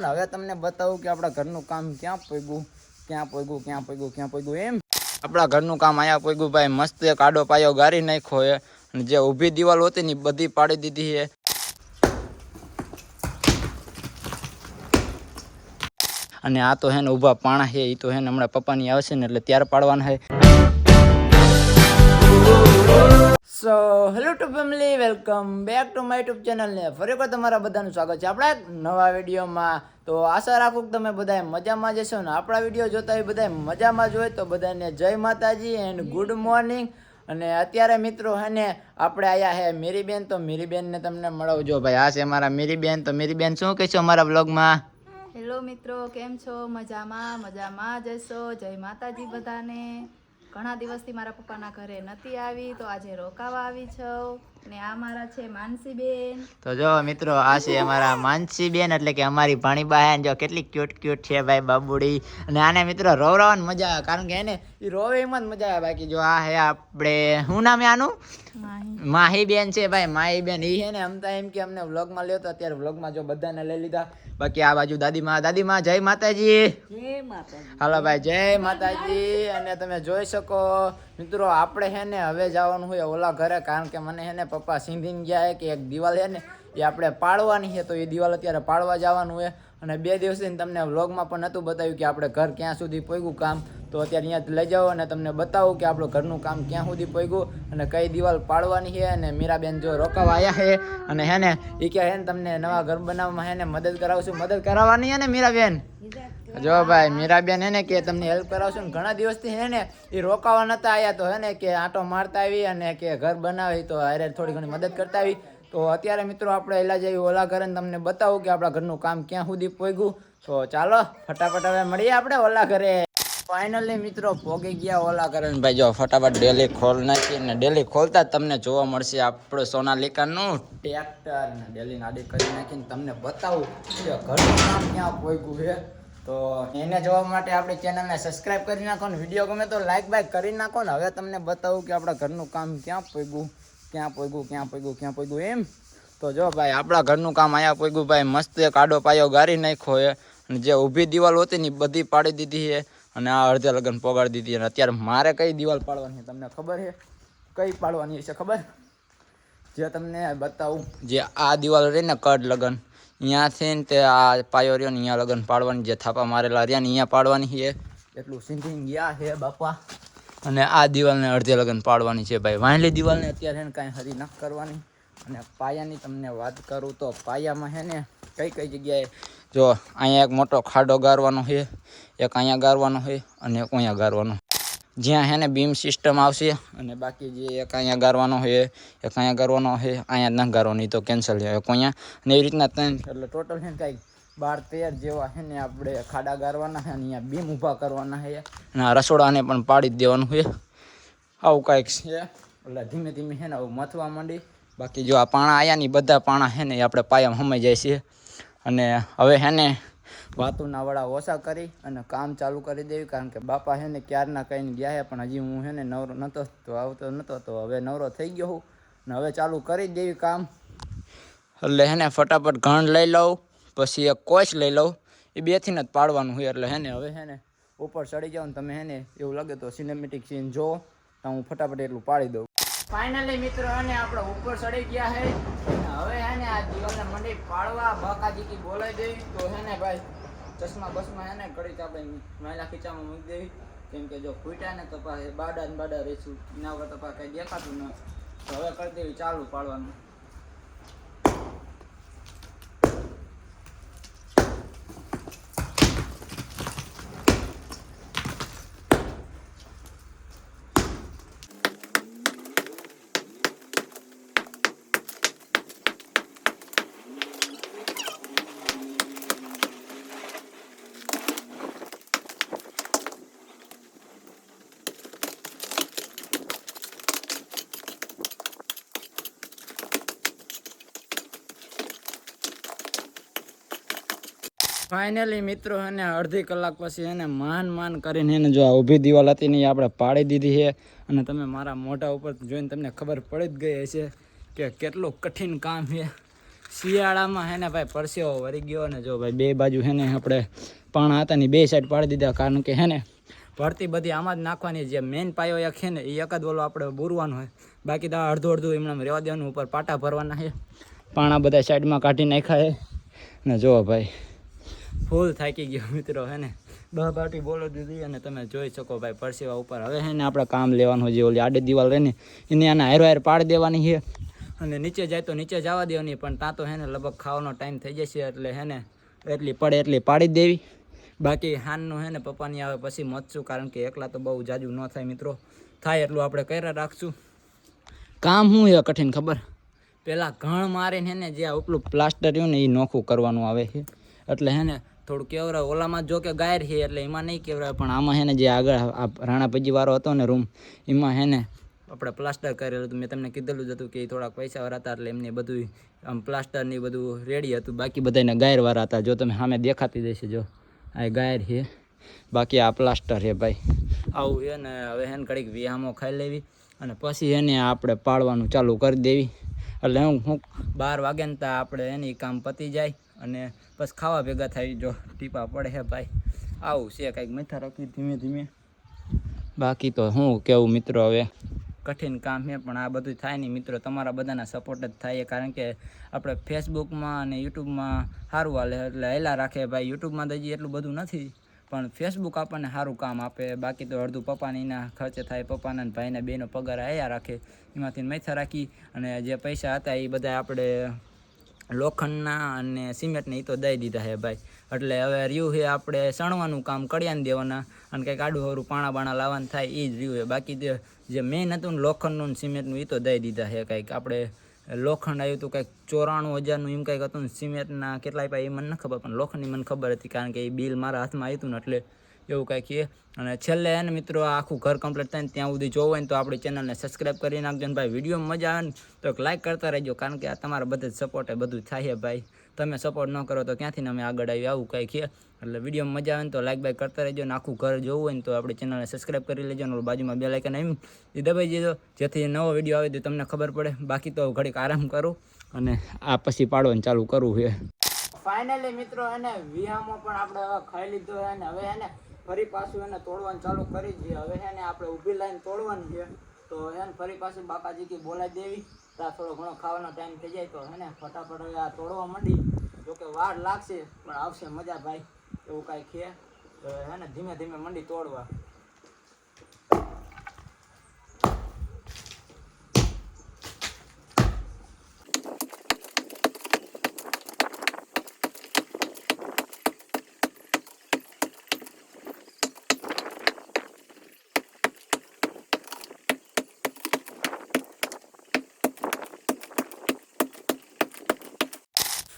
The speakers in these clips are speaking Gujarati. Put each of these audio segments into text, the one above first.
હવે તમને બતાવું કે આપણા ઘરનું કામ ક્યાં પગ્યું એમ આપણા ઘરનું કામ આયા પગ્યું ભાઈ. મસ્ત એક આડો પાયો ગારી નાખ્યો છે અને જે ઊભી દિવાલ હતી ને બધી પાડી દીધી છે. અને આ તો હે ને ઊભા પાણા છે, એ તો હે ને હમણાં પપ્પાની આવશે ને એટલે ત્યાર પાડવાના છે. So hello two family, welcome back to my YouTube channel ને ફરી એકવાર તમારા બધાનું સ્વાગત છે આપણા નવા વિડીયોમાં. તો આશા રાખું કે તમે બધા મજામાં જશો ને આપણા વિડીયો જોતા હોય બધા મજામાં જ હોય. તો બધાને જય માતાજી એન્ડ ગુડ મોર્નિંગ. અને અત્યારે મિત્રો હે ને આપણે આયા હે મીરીબેન. તો મીરીબેનને તમને મળવજો ભાઈ. આ છે અમારા મીરીબેન. તો મીરીબેન શું કહેશો અમારા વ્લોગમાં? હેલો મિત્રો, કેમ છો? મજામાં જશો. જય માતાજી બધાને. ઘણા દિવસથી મારા પપ્પાના ઘરે નથી આવી તો આજે રોકાવા આવી છું. ને આ મારા છે માનસીબેન. તો જો મિત્રો આ છે અમારા માનસીબેન એટલે કે અમારી ભાણીબા હે. જો કેટલી ક્યુટ છે ભાઈ બાબુડી. અને આને મિત્રો રોવરાવાની મજા આવે કારણ કે એને એ રોવે એમાં જ મજા આવે. બાકી જો આ હે આપણે શું નામ હે આનું? માહીબેન છે ભાઈ. માહીબેન એ છે ને અમતા એમ કે અમને વ્લોગમાં લ્યો તો અત્યારે વ્લોગમાં જો બધાને લઈ લીધા. બાકી આ બાજુ દાદીમાં જય માતાજી. હાલો ભાઈ જય માતાજી. અને તમે જોઈ શકો મિત્રો આપણે હે ને હવે જવાનું હોય ઓલા ઘરે કારણ કે મને હે ને પપ્પા સિંધીને ગયા કે એક દિવાલ હે ને એ આપણે પાડવાની છે. તો એ દિવાલ અત્યારે પાડવા જવાનું હોય. અને 2 દિવસથી તમને વ્લોગમાં પણ નહોતું બતાવ્યું કે આપણે ઘર ક્યાં સુધી પહોંચ્યું કામ. તો અત્યારે અહીંયા લઈ જાઓ અને તમને બતાવું કે આપણું ઘરનું કામ ક્યાં સુધી પહોંચ્યું અને કઈ દિવાલ પાડવાની છે. અને મીરાબેન જો રોકાવા આવ્યા છે અને હે ને એ કહે હે ને તમને નવા ઘર બનાવવામાં હે ને મદદ કરાવશું. મદદ કરાવવાની હે ને મીરાબેન? જો ભાઈ મીરાબેન હે ને કે તમને હેલ્પ કરાવશું ને ઘણા દિવસથી હે ને એ રોકાવા નતા આવ્યા. તો હે ને કે આંટો મારતા આવી અને કે ઘર બનાવી તો અરે થોડી ઘણી મદદ કરતા આવી. તો અત્યારે મિત્રો આપણે એલા જઈએ ઓલા ઘરે તમને બતાવું કે આપણા ઘરનું કામ ક્યાં સુધી પહોંચ્યું. તો ચાલો ફટાફટ હવે મળીએ આપણે ઓલા ઘરે. ફાઇનલી મિત્રો પોગી ગયા ઓલા ઘરે. ભાઈ જો ફટાફટ ડેલી ખોલ નાખી ને ડેલી ખોલતા જ તમને જોવા મળશે આપણું સોનાલિકાનું ટ્રેક્ટર ને ડેલી નાડી કરી નાખીને તમને બતાવું કે ઘરનું કામ ક્યાં પહોંચ્યું છે. તો એને જોવા માટે આપણી ચેનલને સબસ્ક્રાઈબ કરી નાખો ને વિડીયો ગમે તો લાઈક બાઈક કરી નાખો ને. હવે તમને બતાવું કે આપણા ઘરનું કામ ક્યાં પહોંચ્યું એમ. તો જો ભાઈ આપણા ઘરનું કામ અહીંયા પહોંચ્યું ભાઈ. મસ્ત એક આડો પાયો ગારી નાખ્યો છે અને જે ઊભી દિવાલ હતી ને બધી પાડી દીધી છે અને આ અડધે લગન પોગાડી દીધી. અને અત્યારે મારે કઈ દિવાલ પાડવાની છે તમને ખબર છે? કઈ પાડવાની છે ખબર? જે તમને બતાવું જે આ દિવાલ રહી ને કડ લગન અહીંયાથી ને તે આ પાયો રહ્યો ને અહીંયા લગન પાડવાની. જે થાપા મારેલા રહ્યા ને અહીંયા પાડવાની છે. એટલું સિંધિંગ ગયા છે બાપા. અને આ દિવાલને અડધે લગન પાડવાની છે ભાઈ. વાંહલી દિવાલને અત્યારે ને કાંઈ હરી ન કરવાની. અને પાયાની તમને વાત કરું તો પાયામાં છે ને કઈ જગ્યાએ જો અહીંયા એક મોટો ખાડો ગારવાનો છે, એક અહીંયા ગારવાનો છે અને એક અહીંયા ગારવાનો. જ્યાં છે ને બીમ સિસ્ટમ આવશે. અને બાકી જે એક અહીંયા ગારવાનો છે, એક અહીંયા ગારવાનો છે, અહીંયા ન ગારવાનો તો કેન્સલ છે. એક અહીંયા અને એવી રીતના 3 એટલે ટોટલ છે ને કાંઈક 12-13 જેવા છે ને આપણે ખાડા ગારવાના છે અને અહીંયા બીમ ઊભા કરવાના છે. અને આ રસોડાને પણ પાડી જ દેવાનું છે. આવું કાંઈક છે. એટલે ધીમે ધીમે છે ને આવું મથવા માંડી. બાકી જો આ પાણા આવ્યા ને બધા પાણા છે ને એ આપણે પાયામાં સમાઈ જાય છે. અને હવે છે ને વાતુના વડા ઓછા કરી અને કામ ચાલુ કરી દેવી કારણ કે બાપા છે ને ક્યારના કહીને ગયા છે પણ હજી હું છે ને નવરો નહોતો તો આવતો નહોતો. તો હવે નવરો થઈ ગયો હું ને હવે ચાલુ કરી દેવી કામ. એટલે છે ને ફટાફટ ઘણ લઈ લઉં પછી એક કોચ લઈ લઉં. એ 2થી જ પાડવાનું હોય. એટલે છે ને હવે છે ને ઉપર ચડી જાઓ ને તમે છે ને એવું લાગે તો સિનેમેટિક સીન જો તો હું ફટાફટ એટલું પાડી દઉં. ફાઇનલી મિત્રો હે ને આપણે ઉપર ચડી ગયા છે. હવે હે ને આ દિવાલને મંડી પાડવા બાકાજી બોલાવી દેવી. તો હે ને ભાઈ ચશ્મા બસમાં હે ને ઘડીક આપણે માયલા ખીચામાં મૂકી દેવી. કેમ કે જો ફૂટ્યા ને તો પાછા બાડા રહીશું એના વગર તો પાછા કંઈ દેખાતું ન. તો હવે કરી દેવી ચાલુ પાડવાનું. ફાઇનલી મિત્રો એને અડધી કલાક પછી એને માન કરીને એને જો આ ઊભી દિવાલ હતી ને એ આપણે પાડી દીધી છે. અને તમે મારા મોઢા ઉપર જોઈને તમને ખબર પડી જ ગઈ હશે કે કેટલું કઠિન કામ છે. શિયાળામાં હે ને ભાઈ પરસેવો વરી ગયો ને જો ભાઈ બે બાજુ હે ને આપણે પાણા હતા ને બે સાઈડ પાડી દીધા, કારણ કે હે ને ભરતી બધી આમાં જ નાખવાની. જે મેઇન પાયો એક છે ને એ એક જ ઓલો આપણે બોરવાનો હોય, બાકી તો અડધું અડધું એમણાં રહેવા દેવાનું. ઉપર પાટા ભરવાના છે, પાણા બધા સાઈડમાં કાઢી નાખ્યા છે ને જો ભાઈ ફૂલ થાકી ગયો મિત્રો હે ને 10 બાટી બોલો દીધી અને તમે જોઈ શકો ભાઈ પરસેવા ઉપર. હવે હે ને આપણે કામ લેવાનું જે ઓલી આડી દિવાલ રહે ને એને આના હારો હાર પાડી દેવાની છે અને નીચે જાય તો નીચે જવા દેવાની, પણ ત્યાં તો હે ને લગભગ ખાવાનો ટાઈમ થઈ જશે એટલે હે ને એટલી પડે એટલી પાડી દેવી. બાકી હાનનું હે ને પપ્પાની આવે પછી મચશું, કારણ કે એકલા તો બહુ જાજુ ન થાય મિત્રો, થાય એટલું આપણે કર્યા રાખશું. કામ શું છે કઠિન ખબર, પહેલાં ઘણ મારીને હે ને જે ઉપલું પ્લાસ્ટર રહ્યું ને એ નોખું કરવાનું આવે છે, એટલે હે ને થોડું કેવરાય. ઓલામાં જો કે ગાયર છે એટલે એમાં નહીં કેવરાય, પણ આમાં હે ને જે આગળ આ રાણા ભજીવાળો હતો ને રૂમ, એમાં હે ને આપણે પ્લાસ્ટર કરેલું હતું. મેં તમને કીધેલું જ હતું કે એ થોડાક પૈસાવાળા હતા એટલે એમને બધું આમ પ્લાસ્ટર ને બધું રેડી હતું. બાકી બધાને ગાયરવાળા હતા. જો તમે સામે દેખાતી જશે, જો આ ગાયર છે, બાકી આ પ્લાસ્ટર છે ભાઈ. આવું છે ને હવે હે ને ઘડીક વિહામો ખાઈ લેવી અને પછી એને આપણે પાડવાનું ચાલુ કરી દેવી. એટલે હું 12 વાગે ને ત્યાં આપણે એની કામ પતી જાય અને બસ ખાવા ભેગા થાય. જો ટીપા પડે છે ભાઈ, આવું છે કંઈક મથા રાખવી ધીમે ધીમે. બાકી તો શું કેવું મિત્રો, હવે કઠિન કામ છે પણ આ બધું થાય નહીં મિત્રો, તમારા બધાના સપોર્ટ જ થાય, કારણ કે આપણે ફેસબુકમાં અને યુટ્યુબમાં સારું હાલે એટલે હેલા રાખે ભાઈ. યુટ્યુબમાં તો હજી એટલું બધું નથી, પણ ફેસબુક આપણને સારું કામ આપે. બાકી તો અડધું પપ્પાને એના ખર્ચે થાય, પપ્પાના અને ભાઈને બેનો પગાર આયા રાખે, એમાંથી મૈથા રાખી અને જે પૈસા હતા એ બધા આપણે લોખંડના અને સિમેન્ટને એ તો દઈ દીધા છે ભાઈ. એટલે હવે રહ્યું છે આપણે સણવાનું કામ, કડિયાને દેવાના અને કંઈક આડું હરું પાણા બાણા લાવવાનું થાય એ જ રહ્યું છે. બાકી જે મેઇન હતું ને લોખંડનું ને સિમેન્ટનું એ તો દઈ દીધા છે. કંઈક આપણે લોખંડ આવ્યું હતું કંઈક 94,000નું એમ કંઈક હતું ને સિમેન્ટના કેટલાય પાય એ મને ન ખબર, પણ લોખંડની મને ખબર હતી, કારણ કે એ બિલ મારા હાથમાં આવ્યું હતું ને એટલે એવું કંઈક છે. અને છેલ્લે એને મિત્રો આખું ઘર કમ્પ્લીટ થાય ને ત્યાં સુધી જોવું હોય ને તો આપણી ચેનલને સબસ્ક્રાઈબ કરી નાખજો ને ભાઈ. વિડીયોમાં મજા આવે ને તો એક લાઇક કરતા રહેજો, કારણ કે આ તમારા બધા સપોર્ટ એ બધું થાય છે ભાઈ. તમે સપોર્ટ ન કરો તો ક્યાંથી ને અમે આગળ આવી, આવું કંઈક છે. એટલે વિડીયોમાં મજા આવે ને તો લાઇક બાઇક કરતા રહેજો ને આખું ઘર જોવું હોય ને તો આપણી ચેનલને સબસ્ક્રાઈબ કરી લેજો ને બાજુમાં બેલ આઇકન આવી એ દબાઈ દેજો, જેથી નવો વિડીયો આવે તો તમને ખબર પડે. બાકી તો ઘડીક આરામ કરું અને આ પછી પાડવાનું ચાલુ કરવું છે. ફાઇનલી મિત્રો એને વિહામો પણ આપણે હવે ખાઈ લીધો છે ને હવે એને ફરી પાછું એને તોડવાનું ચાલુ કરી દઈએ. હવે એને આપણે ઊભી લાઈન તોડવાની છે, તો એને ફરી પાછું બાપાજી કી બોલાવી દેવી. ત્યાં થોડો ઘણો ખાવાનો ટાઈમ થઈ જાય તો હે ફટાફટ હવે આ તોડવા માંડી. જોકે વાર લાગશે પણ આવશે મજા ભાઈ, એવું કાંઈ છે. તો હે ને ધીમે ધીમે મંડી તોડવા.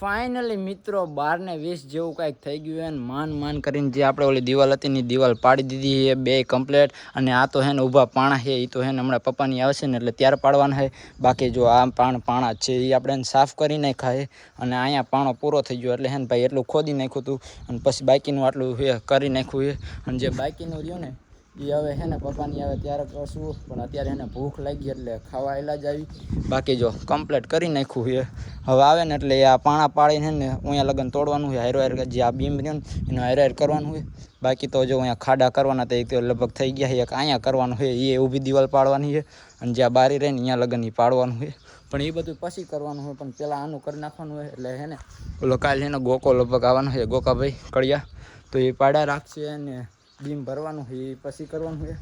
ફાઇનલી મિત્રો 12 ને 20 જેવું કાંઈક થઈ ગયું ને માન કરીને જે આપણે ઓલી દિવાલ હતી ને દિવાલ પાડી દીધી છે બે કમ્પ્લેટ. અને આ તો હે ને ઊભા પાણા છે, એ તો હે ને હમણાં પપ્પાની આવશે ને એટલે ત્યારે પાડવાના છે. બાકી જો આ પાણા છે એ આપણે એને સાફ કરી નાખ્યા છે અને અહીંયા પાણો પૂરો થઈ ગયો એટલે હે ને ભાઈ એટલું ખોદી નાખ્યું હતું અને પછી બાકીનું આટલું કરી નાખ્યું છે. અને જે બાકીનું રહ્યું ને એ હવે હે ને પપ્પાની આવે ત્યારે કરશું, પણ અત્યારે એને ભૂખ લાગી એટલે ખાવા એલા જ આવી. બાકી જો કમ્પ્લીટ કરી નાખ્યું છે. હવે આવે ને એટલે આ પાણા પાડીને ને અહીંયા લગન તોડવાનું છે. હારો હાર જે આ બીમ રહ્યું ને એનું હારો હાર કરવાનું છે. બાકી તો જો અહીંયા ખાડા કરવાના હતા, એક લગભગ થઈ ગયા છે. એક અહીંયા કરવાનું છે, એ ઊભી દિવાલ પાડવાની છે અને જ્યાં બારી રહે ને અહીંયા લગન એ પાડવાનું છે. પણ એ બધું પછી કરવાનું હોય, પણ પહેલાં આનું કરી નાખવાનું હોય. એટલે હે ને ઓલો કાલે એને ગોકો લગભગ આવવાનો છે, ગોકાભાઈ કડિયા, તો એ પાડા રાખશે ને બીમ ભરવાનું છે એ પછી કરવાનું છે.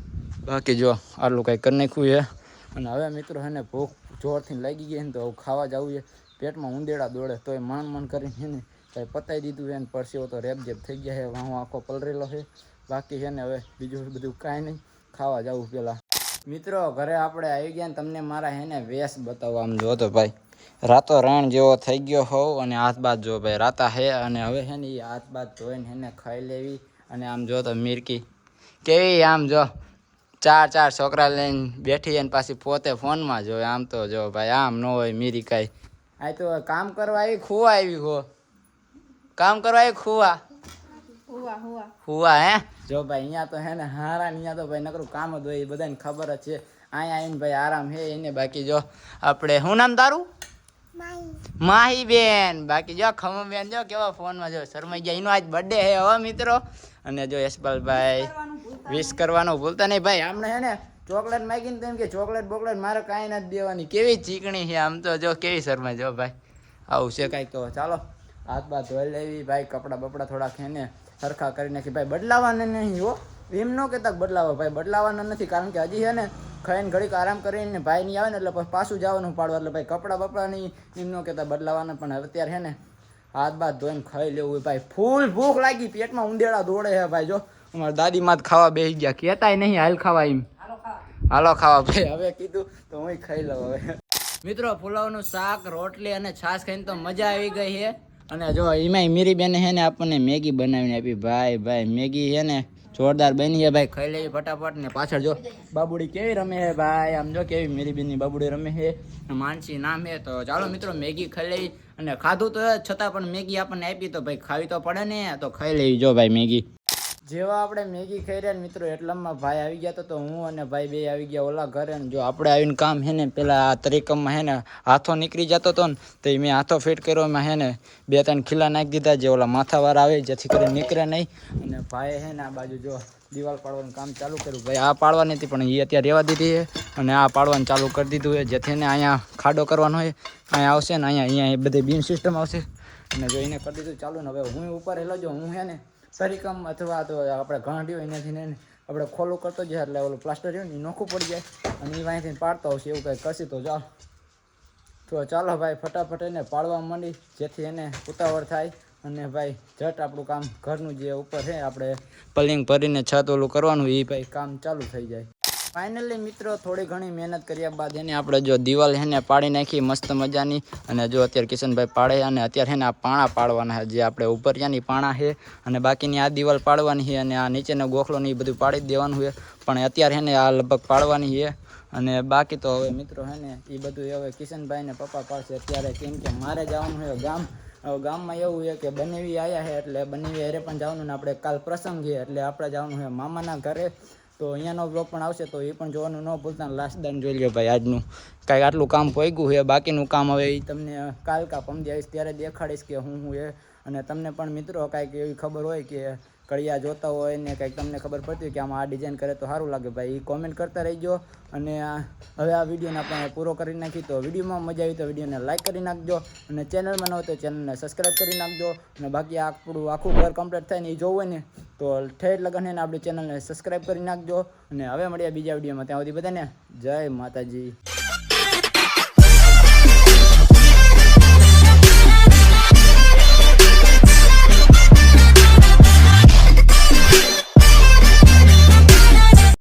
બાકી જો આટલું કંઈ કરી નાખ્યું છે. અને હવે મિત્રો હે ને ભૂખ જોરથી લાગી ગઈ ને તો ખાવા જવું છે. પેટમાં ઉંદેડા દોડે તો એ મન કરીને છે ને કંઈ પતાવી દીધું છે ને પરસેવો તો રેપજેપ થઈ ગયા છે, વાહ આખો પલરેલો છે. બાકી છે ને હવે બીજું બધું કાંઈ નહીં, ખાવા જવું પહેલાં. મિત્રો ઘરે આપણે આવી ગયા ને તમને મારા હે ને વેશ બતાવવા. આમ જો તો ભાઈ રાતો રણ જેવો થઈ ગયો હોવ અને હાથ બાદ જો ભાઈ રાતા હે. અને હવે છે ને એ હાથ બાદ ધોઈને એને ખાઈ લેવી. અને આમ જો તો મિરકી કેવી આમ જો 4 છોકરા લઈને બેઠી અને પાછી પોતે ફોનમાં જોવે. આમ તો જો ભાઈ આમ ન હોય મીરી કાંઈ. આ તો કામ કરવા આવી ખુવા આવી હો, કામ કરવા આવી ખુવા હે. જો ભાઈ અહીંયા તો હે ને હારા અહીંયા તો ભાઈ નકરું કામ જ હોય, એ બધાને ખબર જ છે. અહીંયા આવીને ભાઈ આરામ હે એને. બાકી જો આપણે શું નામ તારું? માહી બેન. બાકી જો ખમો બેન જો કેવા ફોનમાં જો શરમાઈ ગયા. એનો આજ બર્થડે હે હો મિત્રો. અને જો યશપાલભાઈ વિશ કરવાનું ભૂલતા નહીં ભાઈ. આમને હે ને ચોકલેટ માંગીને તેમ કે ચોકલેટ બોકલેટ મારે કાંઈ નથી દેવાની. કેવી ચીકણી છે આમ તો જો કેવી શરમાઈ જો ભાઈ. આવું છે કાંઈક તો ચાલો હાથ બાથ ધોઈ લેવી ભાઈ. કપડાં બપડા થોડાક એને સરખા કરી નાખી ભાઈ. બદલાવાના નહીં હો, એમ ન કહેતા બદલાવા ભાઈ. બદલાવાના નથી કારણ કે હજી છે ને ખાઈને ઘડીક આરામ કરીને ભાઈ નહીં આવે ને એટલે પછી પાછું જવાનું પાડવા. એટલે ભાઈ કપડાં બપડા નહીં એમ ન કહેતા બદલાવાના. પણ અત્યારે છે ને હાથ બાથ ધોઈને ખાઈ લેવું હોય ભાઈ. ફૂલ ભૂખ લાગી, પેટમાં ઉંદેડા દોડે છે ભાઈ. જો અમારા દાદી માં ખાવા બેસી ગયા, કહેતાય નહીં હાલ ખાવા એમ. હાલો ખાવા ભાઈ. હવે કીધું તો હું ખાઈ લઉં હવે. મિત્રો પુલાવનું શાક રોટલી અને છાશ ખાઈને તો મજા આવી ગઈ છે. અને જો એમાંય મીરી બેને છે ને આપણને મેગી બનાવીને આપી ભાઈ. ભાઈ મેગી છે ને જોરદાર બની છે ભાઈ. ખાઈ લેવી ફટાફટ. ને પાછળ જો બાબુડી કેવી રમે છે ભાઈ. આમ જો કેવી મીરી બેનની બાબુડી રમે છે. માનસી નામ છે. તો ચાલો મિત્રો મેગી ખાઈ લેવી. અને ખાધું તો છતાં પણ મેગી આપણને આપી તો ભાઈ ખાવી તો પડે ને. તો ખાઈ લેવી જો ભાઈ મેગી. જેવા આપણે મેગી ખાઈ રહ્યા ને મિત્રો એટલામાં ભાઈ આવી ગયા તો હું અને ભાઈ બે આવી ગયા ઓલા ઘરે. ને જો આપણે આવીને કામ હે ને પેલા આ તરીકમમાં હે ને હાથો નીકળી જતો હતો ને તો મેં હાથો ફિટ કર્યો. એમાં હે ને 2-3 ખીલા નાખી દીધા જે ઓલા માથાવાળા આવે જેથી કરીને નીકળે નહીં. અને ભાઈ હે ને આ બાજુ જો દિવાલ પાડવાનું કામ ચાલુ કર્યું ભાઈ. આ પાડવાની હતી પણ એ અત્યારે રહેવા દીધી છે. અને આ પાડવાનું ચાલુ કરી દીધું છે જેથી ને અહીંયા ખાડો કરવાનો હોય. અહીંયા આવશે ને અહીંયા બધી બીમ સિસ્ટમ આવશે. અને જો એને કરી દીધું ચાલુ ને હવે હું ઉપર હેલો જો હું હે ને તરીકમ અથવા તો આપણે ઘાંટી હોય એનાથી ને આપણે ખોલું કરતો જાય એટલે ઓલું પ્લાસ્ટર રહ્યું ને એ નોખું પડી જાય. અને એ વાંથી પાડતો આવશે એવું કંઈ કરશે તો ચાલો. તો ચાલો ભાઈ ફટાફટ એને પાડવા માંડી જેથી એને ઉતાવળ થાય. અને ભાઈ ઝટ આપણું કામ ઘરનું જે ઉપર છે આપણે પલિંગ ભરીને છત ઓલું કરવાનું એ ભાઈ કામ ચાલુ થઈ જાય. ફાઇનલી મિત્રો થોડી ઘણી મહેનત કર્યા બાદ એને આપણે જો દિવાલ હેને પાડી નાખી મસ્ત મજાની. અને જો અત્યારે કિશનભાઈ પાડે. અને અત્યારે હેને આ પાણા પાડવાના છે જે આપણે ઉપરિયાની પાણા છે. અને બાકીની આ દિવાલ પાડવાની છે. અને આ નીચેનો ગોખલો ને એ બધું પાડી જ દેવાનું છે. પણ અત્યારે હેને આ લગભગ પાડવાની છે. અને બાકી તો હવે મિત્રો હે ને એ બધું હવે કિશનભાઈ ને પપ્પા પાસે અત્યારે કેમ કે મારે જવાનું છે ગામ. ગામમાં એવું છે કે બનેવી આવ્યા છે એટલે બનેવી હારે પણ જવાનું ને આપણે કાલ પ્રસંગ છે એટલે આપણે જવાનું છે મામાના ઘરે. તો અહીંયાનો બ્લોગ પણ આવશે તો એ પણ જોવાનું ન ભૂલતા. લાસ્ટ દાન જોઈ લો ભાઈ આજનું કાંઈ આટલું કામ પોઈગું છે. બાકીનું કામ હવે એ તમને કાલ કા પમદી આવીશ ત્યારે દેખાડીશ કે હું એ. અને તમને પણ મિત્રો કાંઈક એવી ખબર હોય કે કડિયા જોતા હોય ને કંઈક તમને ખબર પડતી હોય કે આમાં આ ડિઝાઇન કરે તો સારું લાગે ભાઈ એ કોમેન્ટ કરતા રહીજો. અને હવે આ વિડીયોને આપણે પૂરો કરી નાખી. તો વિડીયોમાં મજા આવી તો વિડીયોને લાઇક કરી નાખજો. અને ચેનલમાં ન હોય તો ચેનલને સબસ્ક્રાઈબ કરી નાખજો. અને બાકી આપણું આખું ઘર કમ્પ્લીટ થાય ને એ જોવું હોય ને તો ઠેઠ લગન ને આપણી ચેનલને સબસ્ક્રાઈબ કરી નાખજો. અને હવે મળ્યા બીજા વિડીયોમાં. ત્યાં સુધી બધાને જય માતાજી.